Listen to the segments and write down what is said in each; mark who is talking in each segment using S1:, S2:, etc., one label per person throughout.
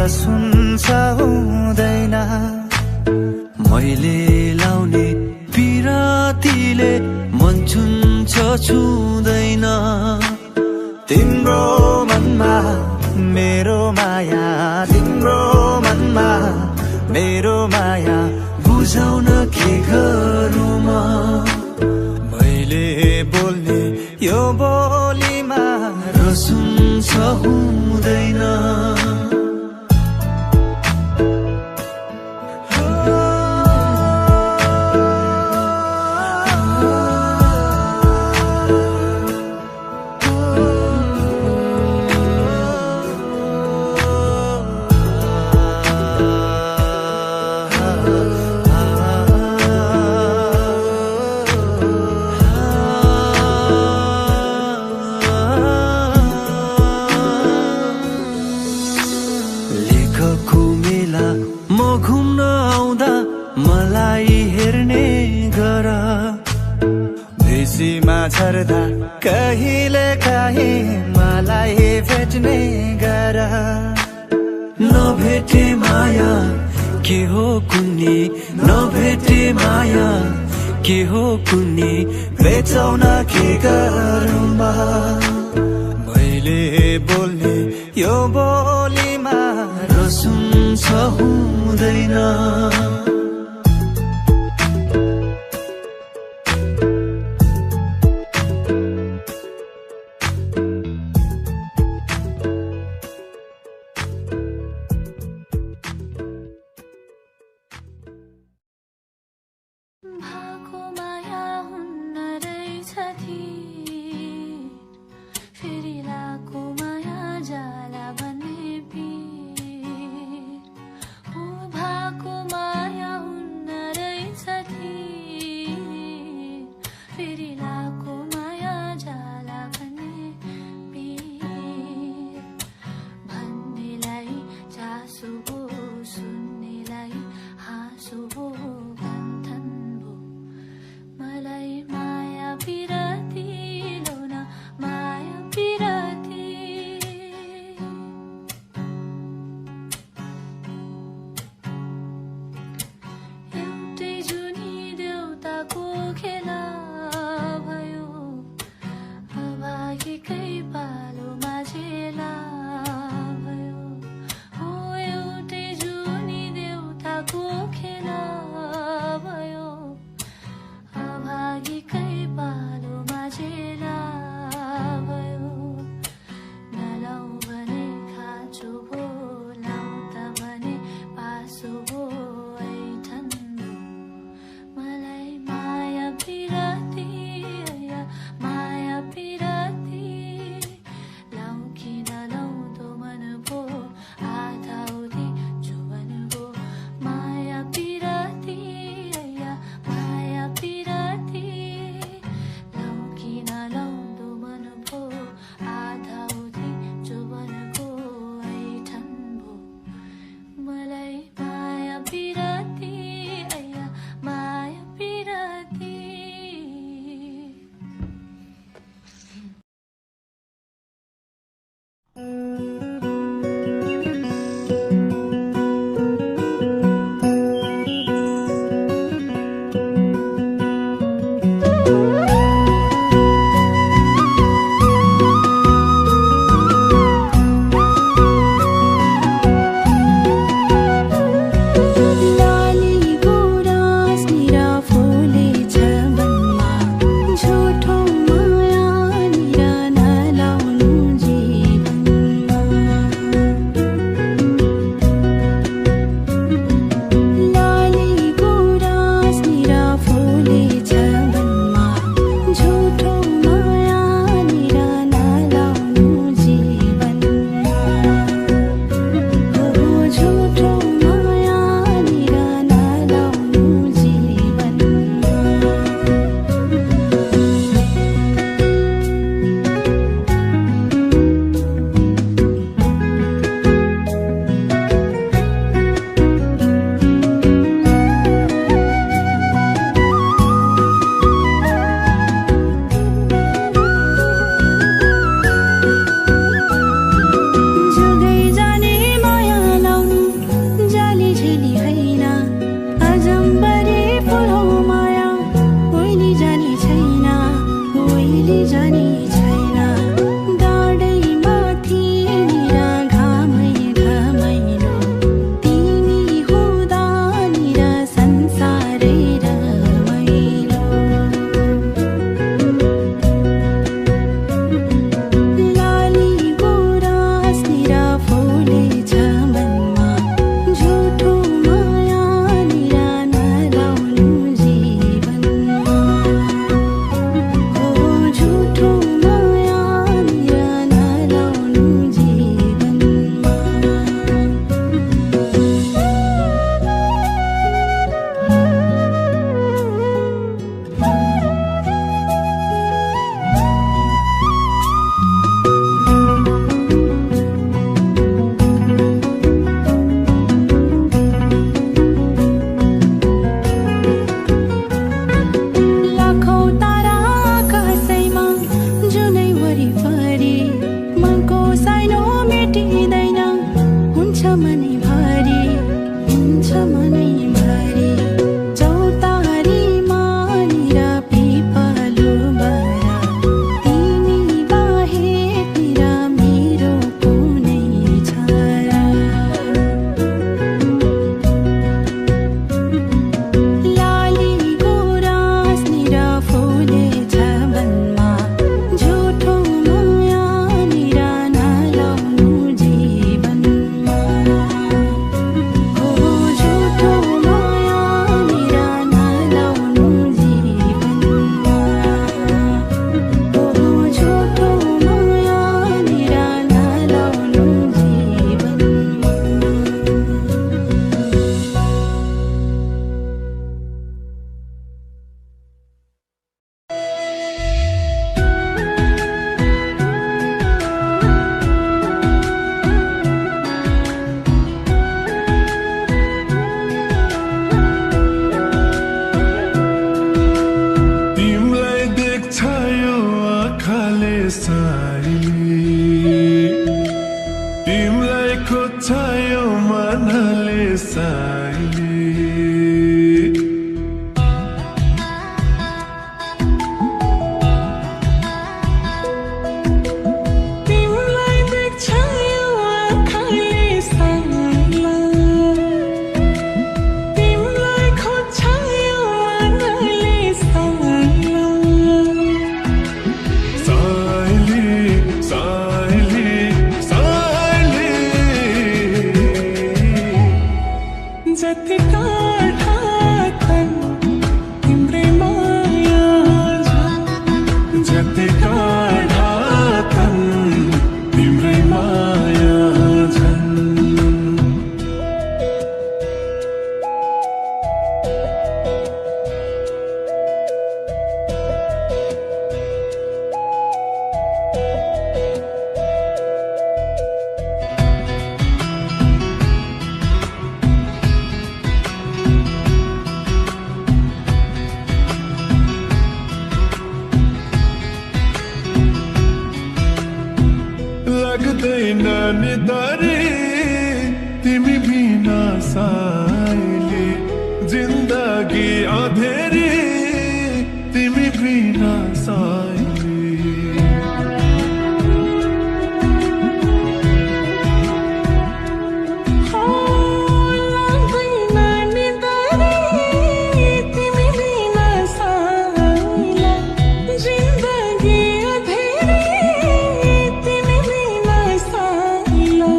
S1: सुन्छ हुँदैन मैले लाउने पिरातीले मन छुन्छ छुँदैन तिम्रो मनमा मेरो माया तिम्रो मनमा मेरो माया बुझाउन के गरौँ म मैले बोल्ने यो बोलीमा र सुन्छ हुँदैन झर्दा कहिले काहीँ मलाई भेट्ने गर नभेटे माया के हो कुन्नी नभेटे माया के हो कुन्नी बेचाउन के गरौँ मैले बोल्ने यो बोलीमा र सुन्छ हुँदैन
S2: भाको माया कहिले जाने छैन डाँडै माथि निरा घामै घामैलो तिमी हुँदा निरा संसारै रमाइलो लाली गुराँस निरा फुलेछ मनमा झुठो माया निरा नलाउनु जीवनमा झुठो माया निरा नलाउनु जीवनमा लाखौं तारा आकाशैमा जुनै वरिपरि मनको साइनो मेटिँदैन हुन्छ मनैभरि चौतारीमा निरा पिपलो बरा तिमी बाहेक निरा मेरो कुनै छरा लाली गुराँस निरा फुलेछ मनमा झुठो माया निरा नलाउनु जीवनमा झुठो माया निरा नलाउनु जीवनमा झुठो माया निरा नलाउनु जीवनमा
S3: तिमलाई देख्छ यो आँखाले साइली तिमलाई खोज्छ यो मनले साइली तिमलाई देख्छ यो आँखाले साइला तिमलाई खोज्छ यो मनले साइला साइली साइली साइली जति टाढा छन् तिम्रै माया झन् जति टाढा छन् तिम्रै माया झन् लाग्दैन निधारी तिमी बिना साइली जिन्दगी अँधेरी तिमी बिना साइली लाग्दैन निधारी तिमी बिना साइला जिन्दगी अँधेरी तिमी बिना साइला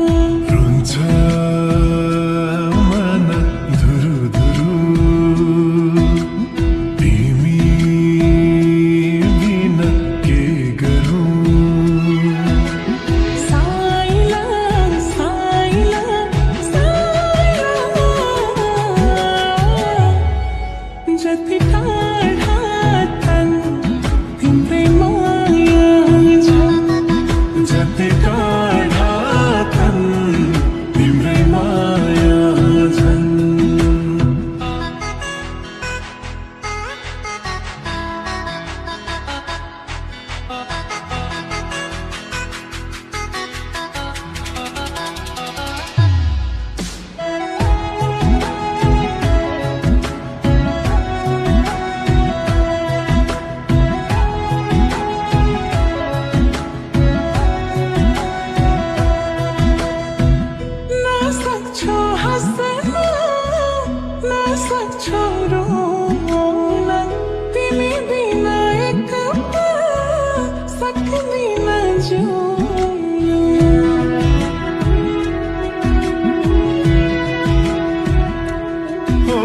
S3: सक्दिन जिउन
S4: हो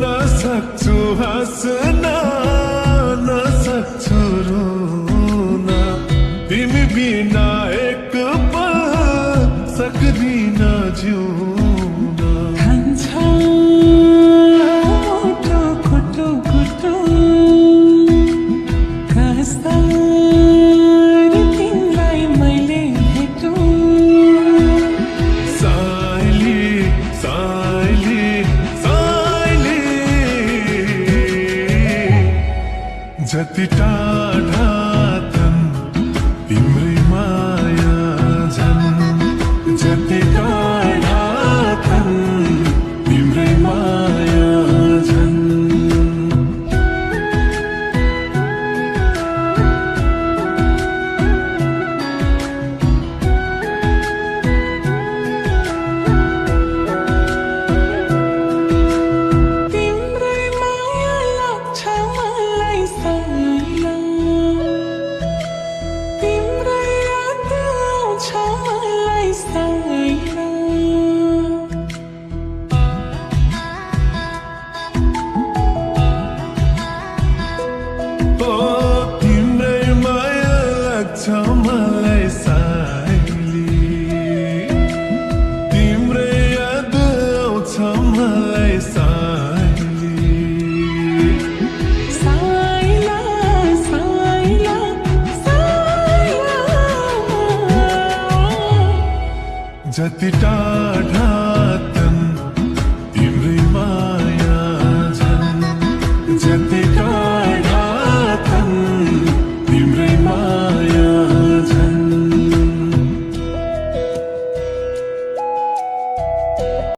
S4: नसक्छु हाँस्न नसक्छु रुन तिमी बिना एक पल सक्दिन जिउन
S3: खान्छ मुटु कुटु कुटु कसरी तिमीलाई मैले भेटौँ
S4: साइली साइली साइली जति टाढा तन तिम्रै माया झन् जति टाढा तन तिम्रै माया झन्
S3: तिम्रै माया लाग्छ मलाई साइला तिम्रै याद आउँछ मलाई साइला
S4: ओ तिम्रै माया लाग्छ मलाई साइली तिम्रै याद आउँछ मलाई साइली
S3: साइला साइला साइला
S4: जति टाढा